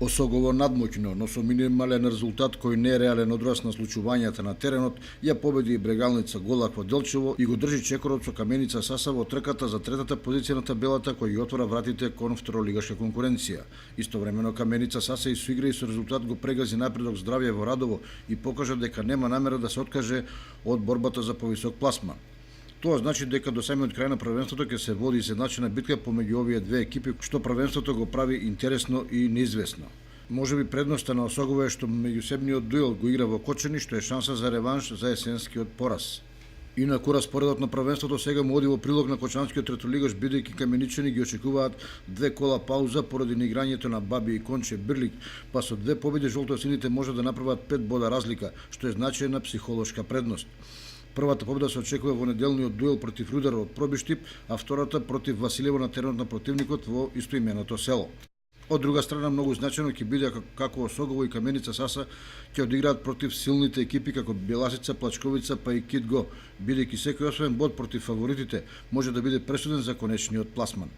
Осогово надмоќно, но со минимален резултат кој не е реален одраз на случувањата на теренот, ја победи и брегалница Голак во Делчево и го држи чекорот со Каменица Саса во трката за третата позиција на табелата кој ги отвора вратите кон второлигашка конкуренција. Истовремено Каменица Саса и со игра и со резултат го прегази напредок Здравје во Радово и покажа дека нема намера да се откаже од борбата за повисок пласман. Тоа значи дека до самиот крај на првенството ќе се води изедначена битка помеѓу овие две екипи, што првенството го прави интересно и неизвестно. Можеби предноста на Осогово е што меѓусебниот дуел го игра во Кочани, што е шанса за реванш за есенскиот пораз. Инаку распоредот на првенството сега му оди во прилог на кочанскиот третолигаш, бидејќи каменичани ги очекуваат 2 кола пауза поради неиграњето на Баби и Конче Бирлик, па со 2 победи жолтосините може да направат 5 бода разлика, што е значајна психолошка предност. Првата победа се очекува во неделниот дуел против Рудар од Пробиштип, а втората против Василево на теренот на противникот во истоименото село. Од друга страна, многу значајно ќе биде како Осогово и Каменица Саса ќе одиграат против силните екипи како Беласица, Плачковица па и Кит Го, бидејќи секој освоен бод против фаворитите може да биде пресуден за конечниот пласман.